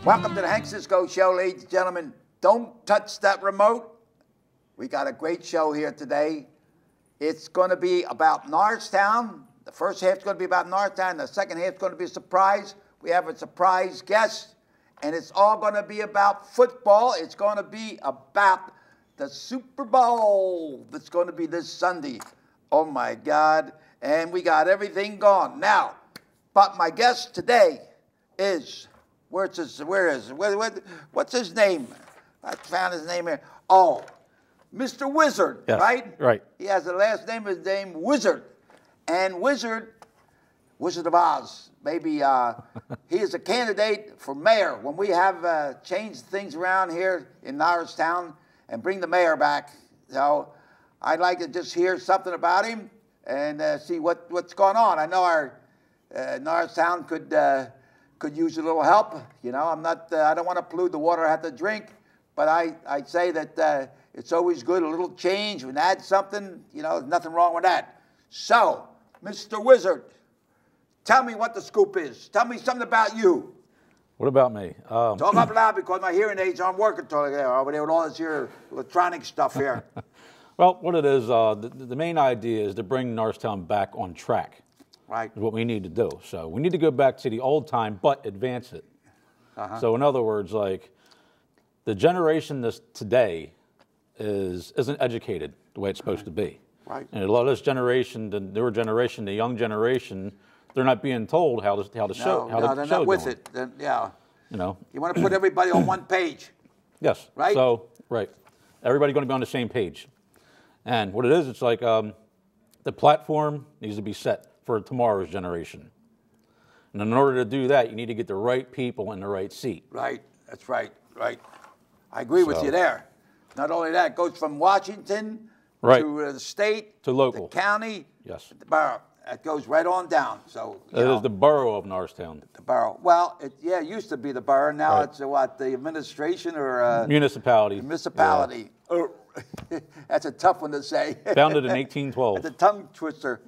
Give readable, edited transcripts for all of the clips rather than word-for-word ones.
Welcome to the Hank Cisco Show, ladies and gentlemen. Don't touch that remote. We got a great show here today. It's going to be about Norristown. The first half's going to be about Norristown. The second half's going to be a surprise. We have a surprise guest, and it's all going to be about football. It's going to be about the Super Bowl that's going to be this Sunday. Oh, my God. And we got everything gone. Now, but my guest today is... what's his name? I found his name here. Oh, Mr. WISERT, yes, right? Right. He has the last name, his name, WISERT. And Wizard of Oz, maybe he is a candidate for mayor. When we have changed things around here in Norristown and bring the mayor back, so I'd like to just hear something about him and see what's going on. I know our Norristown could use a little help. You know, I don't want to pollute the water I have to drink, but I'd say that it's always good, a little change, and add something, you know, there's nothing wrong with that. So, Mr. WISERT, tell me what the scoop is. Tell me something about you. What about me? Talk up loud because my hearing aids aren't working over there with all this here electronic stuff here. Well, what it is, the main idea is to bring Norristown back on track. Right. Is what we need to do. So we need to go back to the old time, but advance it. So in other words, like the generation today isn't educated the way it's supposed to be. Right. And a lot of this generation, the newer generation, the young generation, they're not being told how to show. No, they're not with it. Yeah. You know. You want to put everybody on one page. Yes. Right. So everybody's going to be on the same page. And what it is, it's like the platform needs to be set for tomorrow's generation. And in order to do that, you need to get the right people in the right seat. Right, that's right, right. I agree with you there. Not only that, it goes from Washington to the state, to local, the county, yes, the borough. It goes right on down. So it is the borough of Norristown. The borough. Well, it used to be the borough. Now it's what, the administration or municipality. Municipality. Yeah. That's a tough one to say. Founded in 1812. That's a tongue twister.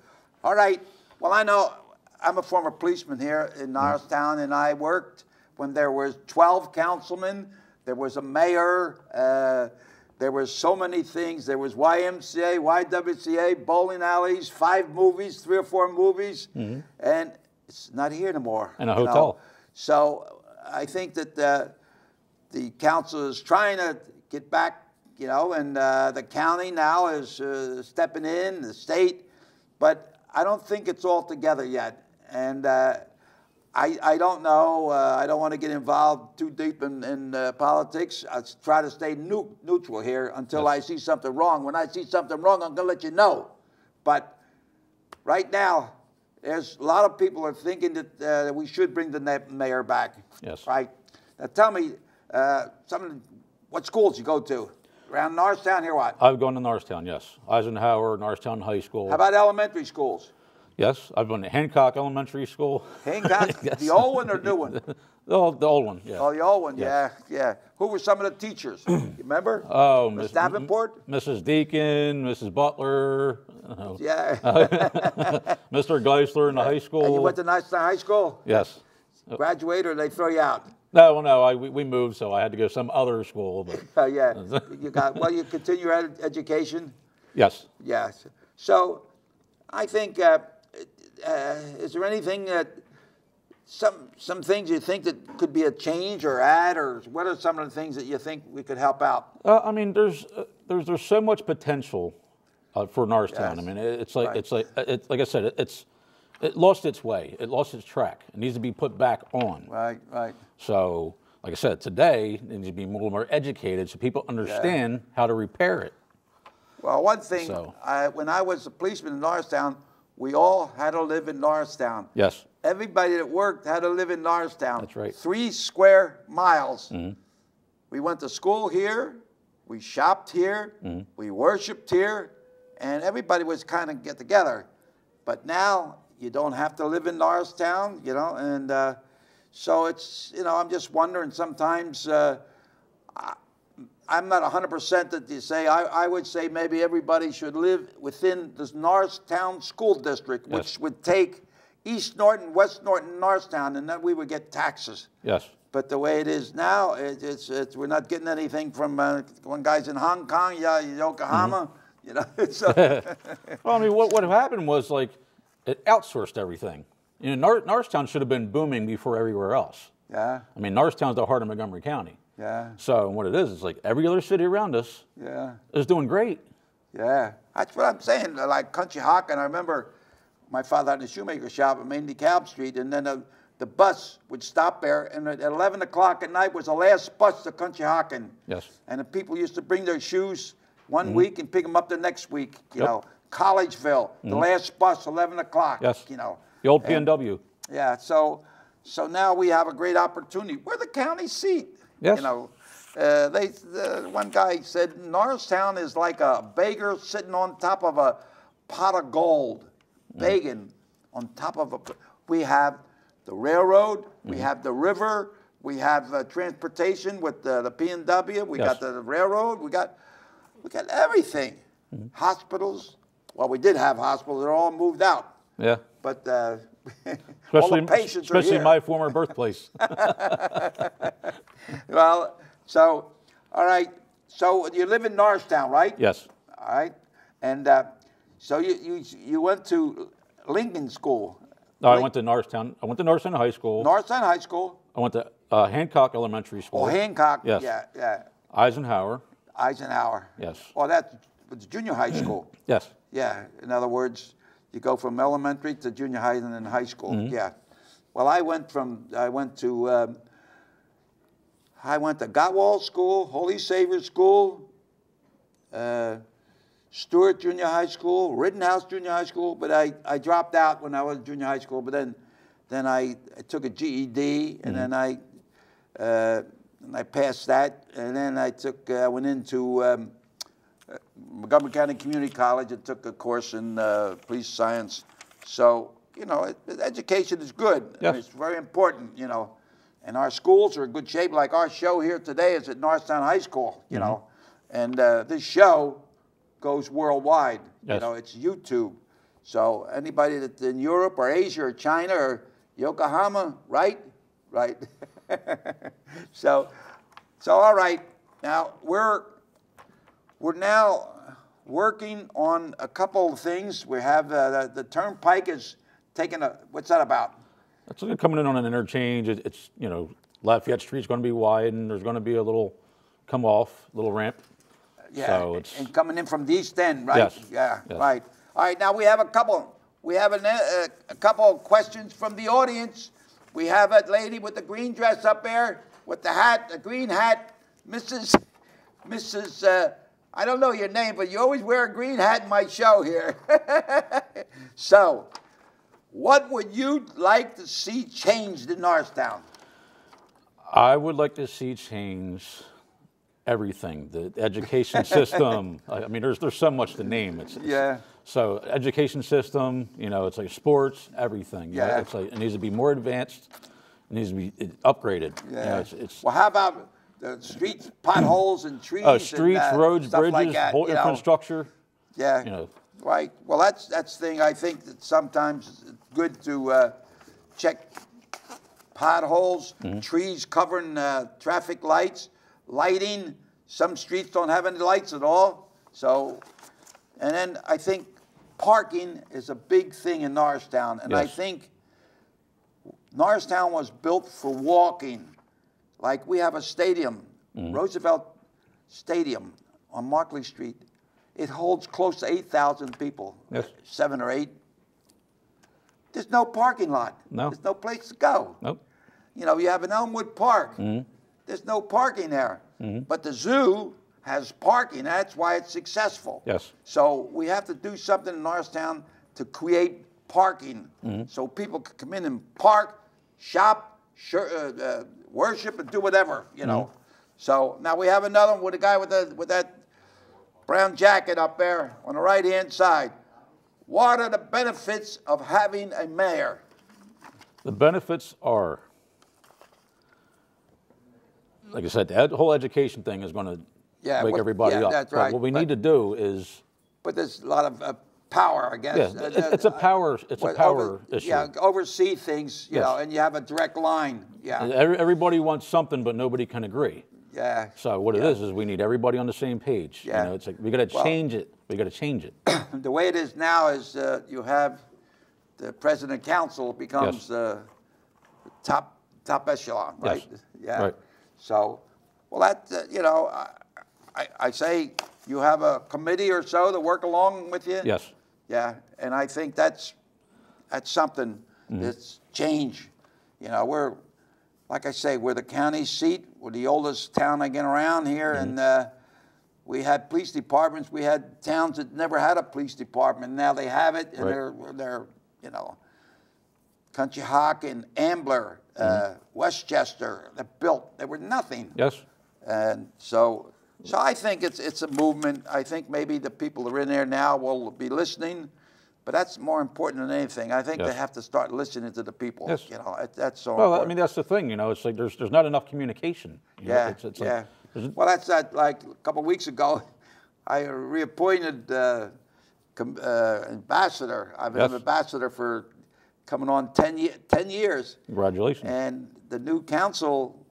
All right. Well, I know I'm a former policeman here in Norristown, and I worked when there was 12 councilmen, there was a mayor, there was so many things. There was YMCA, YWCA, bowling alleys, 5 movies, 3 or 4 movies, and it's not here anymore. And a hotel. Know? So I think that the council is trying to get back, you know, and the county now is stepping in, the state, but I don't think it's all together yet, and I don't know. I don't want to get involved too deep in politics. I try to stay neutral here until I see something wrong. When I see something wrong, I'm going to let you know. But right now, there's a lot of people are thinking that we should bring the mayor back. Yes. Right. Now tell me, what schools you go to? Around Norristown here, what? I've gone to Norristown, yes. Eisenhower, Norristown High School. How about elementary schools? Yes, I've gone to Hancock Elementary School. Hancock? Yes. The old one or new one? The old one, yeah. Oh, the old one, yes. Yeah. Who were some of the teachers? You remember? Oh, Miss Davenport? Mrs. Deacon, Mrs. Butler. Yeah. Mr. Geisler in the high school. And you went to Norristown High School? Yes. Graduate or they throw you out? No, we moved, so I had to go to some other school. But yeah. You continue your education? Yes. Yes. So I think, is there anything that, some things you think that could be a change or add, or what are some of the things that you think we could help out? I mean, there's so much potential for Norristown. Yes. I mean, it's like I said, it lost its way. It lost its track. It needs to be put back on. Right. So, like I said, today it needs to be a little more educated so people understand how to repair it. Well, one thing, when I was a policeman in Norristown, we all had to live in Norristown. Yes. Everybody that worked had to live in Norristown. That's right. 3 square miles. We went to school here. We shopped here. We worshipped here. And everybody was kind of get together. But now you don't have to live in Norristown, you know, and so it's, you know, I'm just wondering sometimes, I'm not 100% that you say, I would say maybe everybody should live within this Norristown School District, which would take East Norton, West Norton, Norristown, and then we would get taxes. Yes. But the way it is now, we're not getting anything from when guys in Hong Kong, Yokohama, you know. So. Well, I mean, what happened was like it outsourced everything. You know, Norristown should have been booming before everywhere else. Yeah. I mean, Norristown's the heart of Montgomery County. Yeah. So what it is, it's like every other city around us is doing great. Yeah. That's what I'm saying. Like Country Hawk, and I remember my father had a shoemaker shop at Main DeKalb Street, and then the bus would stop there, and at 11 o'clock at night was the last bus to Country Hawkin. Yes. And the people used to bring their shoes one week and pick them up the next week, you know. Collegeville, the last bus, 11 o'clock, you know. The old P&W. Yeah, so now we have a great opportunity. We're the county seat. Yes. You know, one guy said Norristown is like a beggar sitting on top of a pot of gold, begging on top of a. We have the railroad, we have the river, we have transportation with the P&W, we got the railroad, we got everything. Hospitals. Well, we did have hospitals; they're all moved out. Yeah. But all the patients are here. Especially my former birthplace. Well, so, all right. So you live in Norristown, right? Yes. All right. And so you went to Lincoln School. No, I went to Norristown. I went to Norristown High School. Norristown High School. I went to Hancock Elementary School. Oh, Hancock. Yes. Yeah. Eisenhower. Yes. Oh, that's junior high school. Yes. Yeah. In other words, you go from elementary to junior high and then high school. Yeah. Well, I went to Gottwald School, Holy Savior School, Stewart Junior High School, Rittenhouse Junior High School, but I dropped out when I was in junior high school. But then I took a GED, and then I passed that, and then I went into Montgomery County Community College and took a course in police science. So, you know, education is good. Yes. I mean, it's very important, you know. And our schools are in good shape. Like our show here today is at Norristown High School, you know. And this show goes worldwide. Yes. You know, it's YouTube. So anybody that's in Europe or Asia or China or Yokohama, right? Right. So all right. Now we're now working on a couple of things. We have the turnpike is taking what's that about? It's coming in on an interchange. It's you know, Lafayette Street's going to be widened. There's going to be a little come off, little ramp. Yeah, so it's, and coming in from the east end, right? Yes. Yeah, yes. Right. All right, now we have a couple of questions from the audience. We have a lady with the green dress up there with the hat, the green hat, Mrs. I don't know your name, but you always wear a green hat in my show here. So, what would you like to see changed in Norristown? I would like to see change everything, the education system. I mean, there's so much to name. So education system, you know, it's like sports, everything. Yeah. You know, it's like it needs to be more advanced. It needs to be upgraded. Yeah. You know, it's well, how about the streets, potholes, and trees? Streets, and, roads, stuff bridges, like that, whole infrastructure. Yeah. You know. Right. Well, that's the thing. I think that sometimes it's good to check potholes, trees covering traffic lights, lighting. Some streets don't have any lights at all. So, and then I think parking is a big thing in Norristown. And yes. I think Norristown was built for walking. Like we have a stadium, Roosevelt Stadium on Markley Street. It holds close to 8,000 people, yes. 7 or 8. There's no parking lot. No. There's no place to go. Nope. You know, you have an Elmwood Park. There's no parking there. But the zoo has parking. That's why it's successful. Yes. So we have to do something in Norristown to create parking so people can come in and park, shop, worship, and do whatever, you know. So now we have another one with a guy with that brown jacket up there on the right-hand side. What are the benefits of having a mayor? The benefits are, like I said, the whole education thing is going to wake everybody up. That's right. But what we need to do is... But there's a lot of power, I guess. Yeah, it's a power. It's a power issue. Yeah, oversee things, you Yes. know, and you have a direct line. Yeah. Everybody wants something, but nobody can agree. Yeah. So what it is we need everybody on the same page. Yeah. You know, it's like we got to change it. We got to change it. The way it is now is you have the president council becomes top echelon, right? Yes. Yeah. Right. So, well, that you know, I say you have a committee or so to work along with you. Yes. Yeah, and I think that's something that's change. You know, we're, like I say, we're the county seat. We're the oldest town I get around here, and we had police departments. We had towns that never had a police department. Now they have it, and they're you know, Conshohock and Ambler, Westchester, they're built. They were nothing. Yes. And so I think it's a movement. I think maybe the people that are in there now will be listening, but that's more important than anything. I think they have to start listening to the people. Yes. You know, that's so Well, important. I mean, that's the thing. You know, it's like there's not enough communication. You know? It's yeah. Like, Well, that's like a couple of weeks ago, I reappointed ambassador. I've been an ambassador for coming on 10 years. Congratulations. And the new council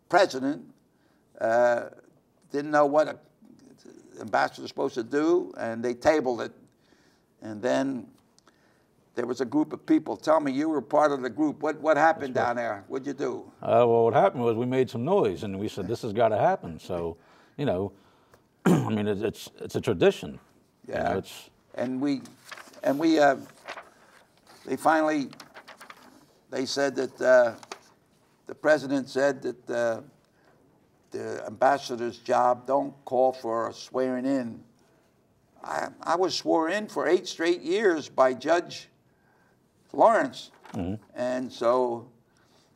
president didn't know what an ambassador was supposed to do, and they tabled it. And then there was a group of people. Tell me, you were part of the group. What happened down there? What'd you do? Well, what happened was we made some noise, and we said this has got to happen. So, you know, I mean, it's a tradition. Yeah. You know, they finally, they said that the president said that the ambassador's job don't call for a swearing in. I was sworn in for 8 straight years by Judge Lawrence. And so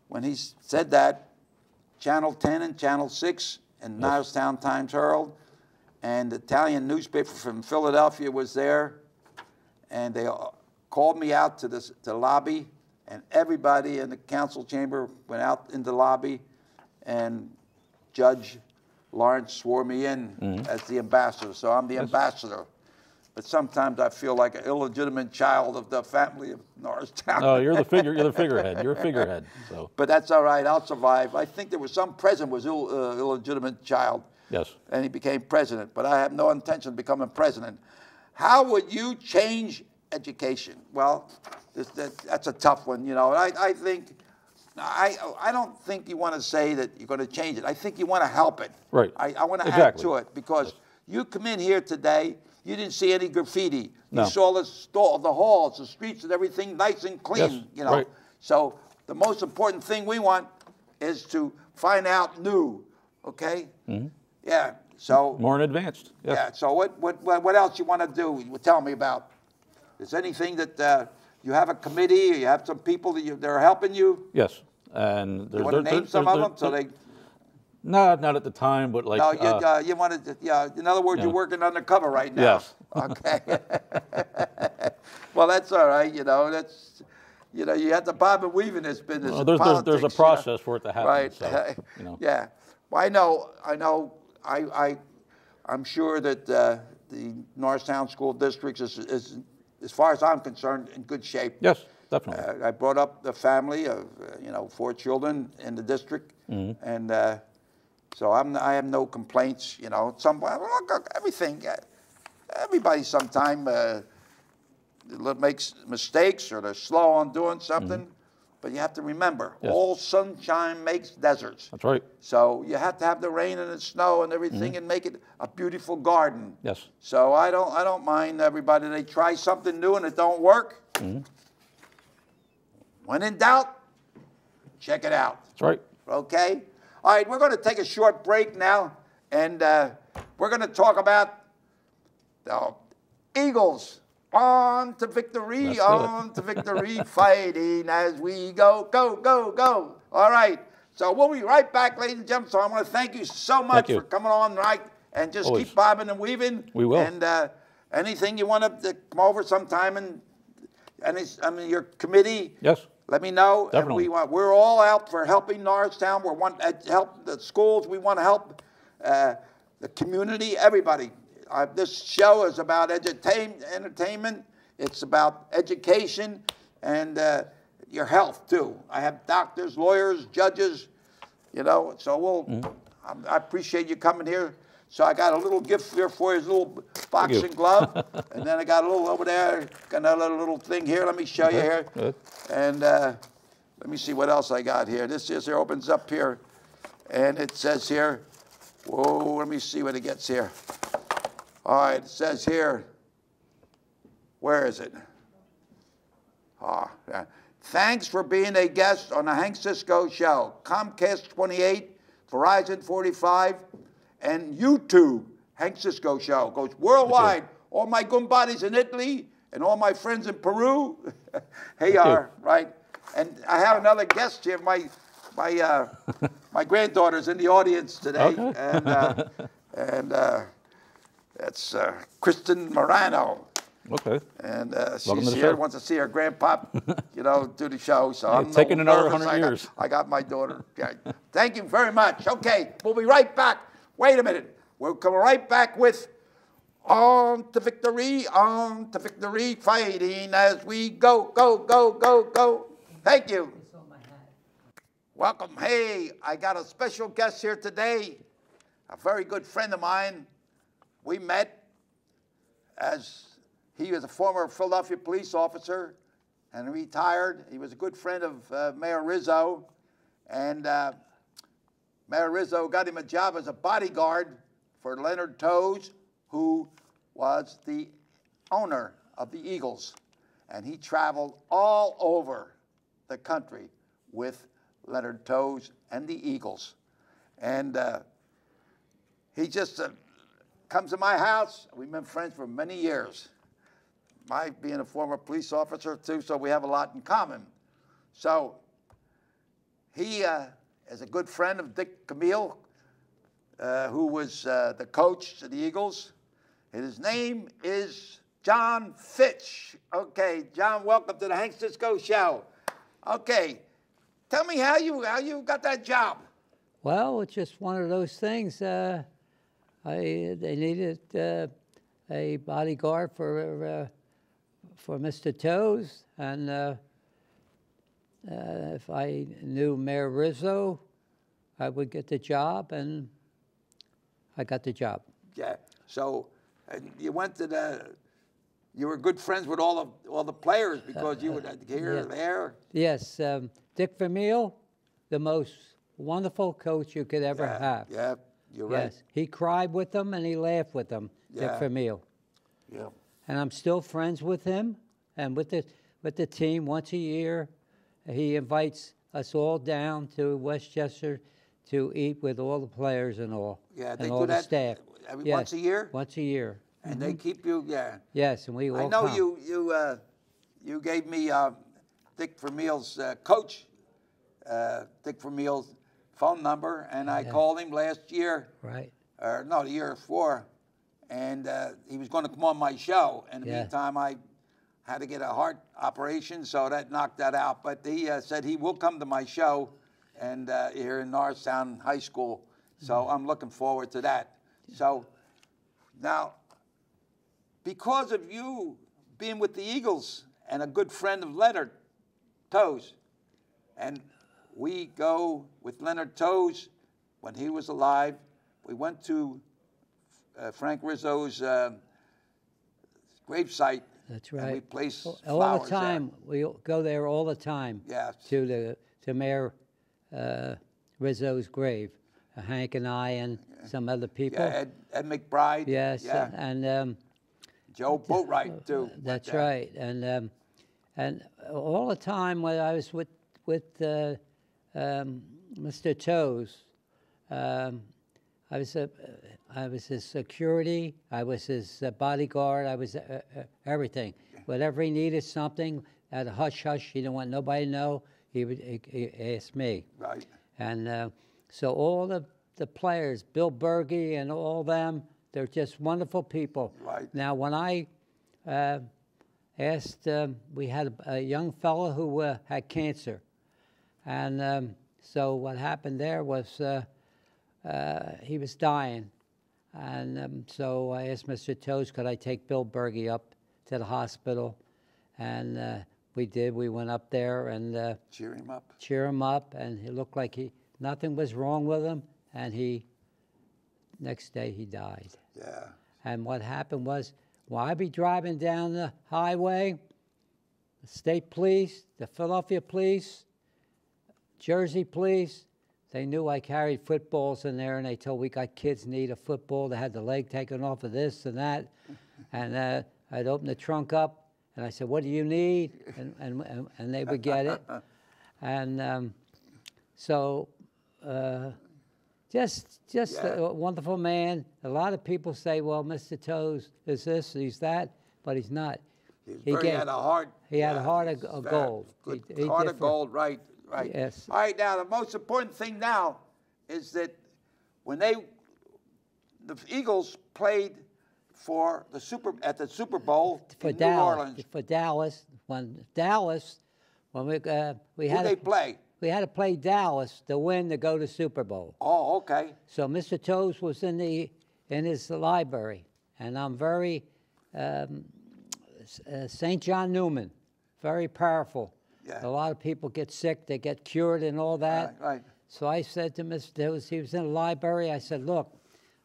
when he said that, Channel 10 and Channel 6 and Norristown Times-Herald and the Italian newspaper from Philadelphia was there, and they called me out to the lobby, and everybody in the council chamber went out in the lobby, and Judge Lawrence swore me in as the ambassador. So I'm the ambassador. But sometimes I feel like an illegitimate child of the family of Norristown. No, you're the figurehead. You're a figurehead. So. But that's all right. I'll survive. I think there was some president was illegitimate child. Yes. And he became president. But I have no intention of becoming president. How would you change education? Well, that's a tough one. You know, I think. I don't think you want to say that you're going to change it. I think you want to help it. Right. I want to add to it because you come in here today, you didn't see any graffiti. You saw the halls, the streets, and everything nice and clean. Yes. You know. Right. So the most important thing we want is to find out new. Okay. Yeah. So more in advanced. Yes. Yeah. So what else you want to do? Tell me about. Is anything that you have a committee, or you have some people that are helping you? Yes, and you want to name some of them so they. No, not at the time, but like. No, you want to. Yeah. In other words, you're working undercover right now. Yes. Okay. Well, that's all right. You know, that's. You know, you have to bob and weave in this business. Well, there's a process for it to happen. Right. So, you know. Yeah. Well, I know. I'm sure that the Norristown School District is, as far as I'm concerned, in good shape. Yes, definitely. I brought up the family of 4 children in the district, and so I have no complaints. You know, everything. Everybody sometime makes mistakes or they're slow on doing something, but you have to remember, all sunshine makes deserts. That's right. So you have to have the rain and the snow and everything and make it a beautiful garden. Yes. So I don't mind everybody. They try something new and it don't work. When in doubt, check it out. That's right. Okay? All right, we're going to take a short break now, and we're going to talk about the Eagles. On to victory, on to victory, fighting as we go, go, go, go. All right. So we'll be right back, ladies and gentlemen. So I want to thank you so much for coming on, right? And just keep bobbing and weaving. We will. And anything you want to come over sometime and your committee. Yes. Let me know. Definitely. And we're all out for helping Norristown. We want to help the schools. We want to help the community, everybody. This show is about entertainment, It's about education and your health, too. I have doctors, lawyers, judges, you know, so I appreciate you coming here. So I got a little gift here for you, a little boxing glove. And then I got a little over there, got another little thing here. Let me show you here. Good. And let me see what else I got here. This is here, opens up here. And it says here, whoa, let me see what it gets here. All right, it says here, where is it? Yeah. Thanks for being a guest on the Hank Cisco Show. Comcast 28, Verizon 45, and YouTube, Hank Cisco Show. Goes worldwide. All my Gumbadis in Italy and all my friends in Peru. Hey, right? And I have another guest here. My granddaughter's in the audience today. Okay. And that's Kristen Morano. Okay. And she's here, wants to see her grandpa, you know, do the show. So I'm taking another 100 years. I got my daughter. Yeah. Thank you very much. Okay, we'll be right back. Wait a minute. We'll come right back with On to Victory, fighting as we go, go, go, go, go. Thank you. Welcome. Hey, I got a special guest here today, a very good friend of mine. We met as he was a former Philadelphia police officer and retired. He was a good friend of Mayor Rizzo. And Mayor Rizzo got him a job as a bodyguard for Leonard Tose, who was the owner of the Eagles. And he traveled all over the country with Leonard Tose and the Eagles. And he just comes to my house. We've been friends for many years. My being a former police officer, too, so we have a lot in common. So he is a good friend of Dick Camille, who was the coach of the Eagles. And his name is John Fitch. Okay, John, welcome to the Hank Cisco Show. Okay, tell me how you got that job. Well, it's just one of those things. They needed a bodyguard for Mr. Tose, and if I knew Mayor Rizzo, I would get the job, and I got the job. Yeah. So you went to you were good friends with all the players because you would here, there. Yes, Dick Vermeil, the most wonderful coach you could ever have. Yeah, you're right. Yes, he cried with them and he laughed with them. Dick Vermeil. Yeah. And I'm still friends with him and with the team. Once a year, he invites us all down to Westchester to eat with all the players and all. Yeah, they and do all that the staff. Once a year. Once a year. And they keep you, Yes, and we all. I know come. You gave me Dick Vermeil's coach, Dick Vermeil's phone number, and I called him last year. Right. Or no, the year before, and he was going to come on my show. In the meantime, I had to get a heart operation, so that knocked that out. But he said he will come to my show, and here in Norristown High School. So I'm looking forward to that. So now, because of you being with the Eagles and a good friend of Leonard Tose, and we go with Leonard Tose when he was alive. We went to Frank Rizzo's gravesite. That's right. And we placed all flowers the time. there. We go there all the time. Yes. To Mayor Rizzo's grave. Hank and I and some other people. Yeah, Ed McBride. Yes. Yeah. And Joe Boatwright too. That's right. And all the time when I was with Mr. Tose, I was his security. I was his bodyguard. I was everything. Whenever he needed something, at a hush hush, he didn't want nobody to know. He would ask me. Right. And so all the players, Bill Berge and all them, they're just wonderful people. Right. Now, when I asked, we had a young fellow who had cancer. And so what happened there was he was dying. And so I asked Mr. Tose, could I take Bill Berge up to the hospital And we did. We went up there and Cheer him up. cheer him up, and he looked like nothing was wrong with him. And next day he died. Yeah. And what happened was, while I'd be driving down the highway, the state police, the Philadelphia police, Jersey police, they knew I carried footballs in there, and they told we got kids need a football. They had the leg taken off of this and that. And I'd open the trunk up, and I said, "What do you need?" And they would get it. And so just a wonderful man. A lot of people say, "Well, Mr. Tose is this, he's that," but he's not. He had a heart. He had a heart of gold. Good heart of gold, right. Right. Yes. All right. Now, the most important thing now is that when the Eagles played at the Super Bowl in New Orleans. For Dallas, when we had Who they play? We had to play Dallas to win to go to Super Bowl. Oh, okay. So Mr. Tose was in his library, and I'm very St. John Newman, very powerful. Yeah. A lot of people get sick, they get cured and all that. Right. So I said to Mr. Tose, he was in the library, I said, "Look,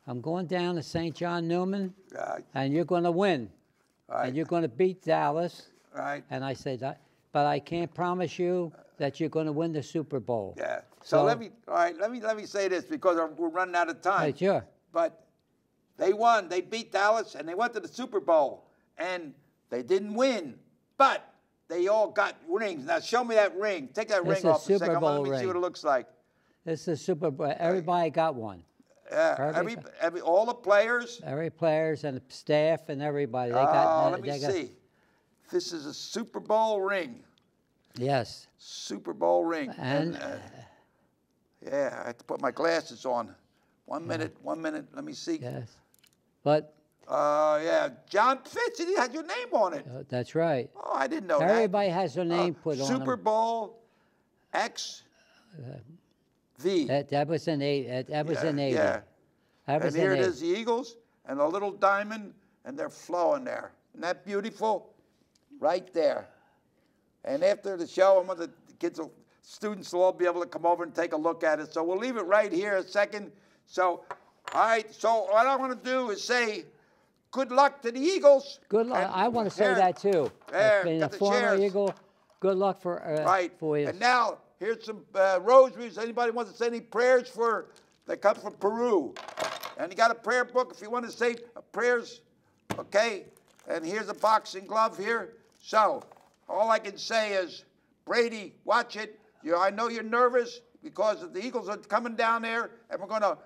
I'm going down to St. John Newman, and you're going to win. Right. And you're going to beat Dallas." Right. And I said, "But I can't promise you that you're going to win the Super Bowl." Yeah. So let me say this, because we're running out of time. Right, sure. But they won. They beat Dallas, and they went to the Super Bowl, and they didn't win, but they all got rings. Now show me that ring. Take that ring off a second. Let me see what it looks like. This is the Super Bowl. Everybody got one. All the players. Every players and the staff and everybody. They got. Let me see. This is a Super Bowl ring. Yes. Super Bowl ring. And yeah, I have to put my glasses on. 1 minute. Let me see. Yes. But. Yeah, John Fitch. It had your name on it. That's right. Oh, I didn't know that. Everybody has their name put on Super Bowl X V. That was an 80. That was an 80. Yeah. That was And here an it 80. is, the Eagles and a little diamond, and they're flowing there. Isn't that beautiful? Right there. And after the show, students will all be able to come over and take a look at it. So we'll leave it right here a second. So, all right. So what I want to do is say, good luck to the Eagles. Good luck. And I want to say that too. There, Being got a the former chairs. Eagle, good luck for you. And now here's some rosaries. Anybody wants to say any prayers they come from Peru? And you got a prayer book if you want to say prayers. Okay. And here's a boxing glove here. So all I can say is, Brady, watch it. I know you're nervous because the Eagles are coming down there, and we're going to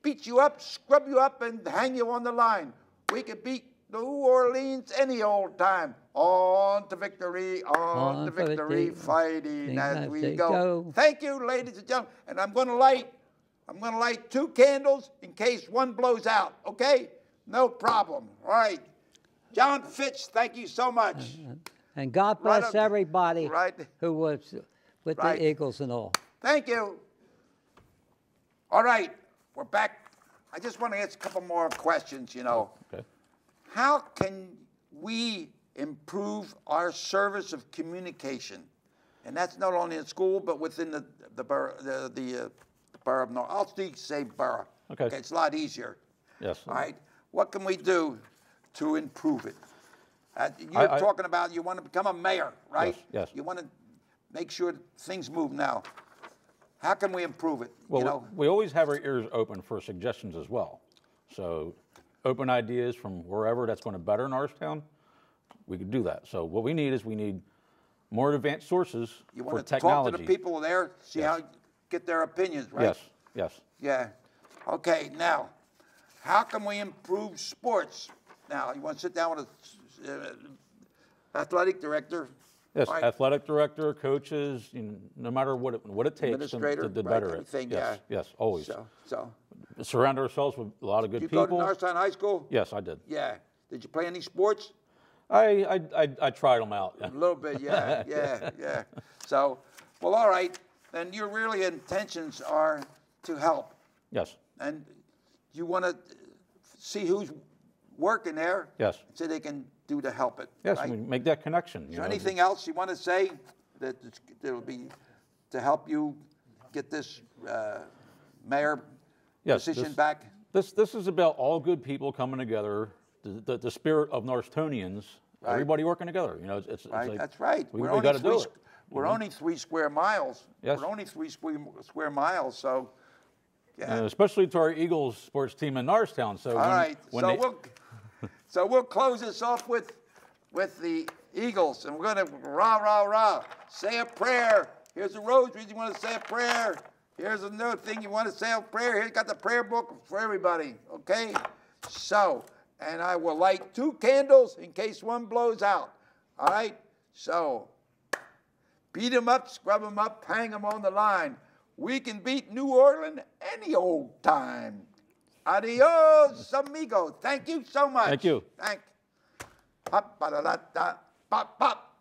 beat you up, scrub you up, and hang you on the line. We could beat New Orleans any old time. On to victory, on to victory, fighting as we go. Thank you, ladies and gentlemen. And I'm going to light 2 candles in case one blows out. Okay? No problem. All right. John Fitch, thank you so much. And God bless everybody who was with the Eagles and all. Thank you. All right, we're back. I just want to ask a couple more questions, Okay. How can we improve our service of communication? And that's not only in school, but within the borough, the borough of North. I'll say borough. Okay. It's a lot easier. Yes. All right. What can we do to improve it? You're talking about you want to become a mayor, right? Yes. You want to make sure that things move now. How can we improve it? Well, we always have our ears open for suggestions as well. So open ideas from wherever that's going to better Norristown, we could do that. So what we need more advanced sources for technology. You want to talk to the people there, see how, get their opinions, right? Yes. Yeah. Okay, now, how can we improve sports? Now, you want to sit down with an athletic director? Yes, right? Athletic director, coaches, no matter what it takes to better it. Yes, always. So surround ourselves with a lot of good people. You go to Norristown High School? Yes, I did. Yeah. Did you play any sports? I tried them out. A little bit, yeah. So, well, all right. Then your really intentions are to help. Yes. And you want to see who's working there. Yes. So they can do to help it. Yes, right? we make that connection. Is there anything else you want to say that will be to help you get this mayor position back? This is about all good people coming together, the spirit of Norristonians, Right. everybody working together. You know, it's Right, like, that's right. We got to do it. We're only 3 square miles. Yes. We're only 3 square miles, so yeah. Especially to our Eagles sports team in Norristown. So All right, so we'll close this off with the Eagles, and we're going to rah, rah, rah, say a prayer. Here's a rosary, you want to say a prayer. Here's another thing you want to say a prayer. Here's got the prayer book for everybody, okay? So, and I will light 2 candles in case one blows out, all right? So, beat them up, scrub them up, hang them on the line. We can beat New Orleans any old time. Adios, amigo. Thank you so much. Thank you. Pop, ba da da da, pop, pop.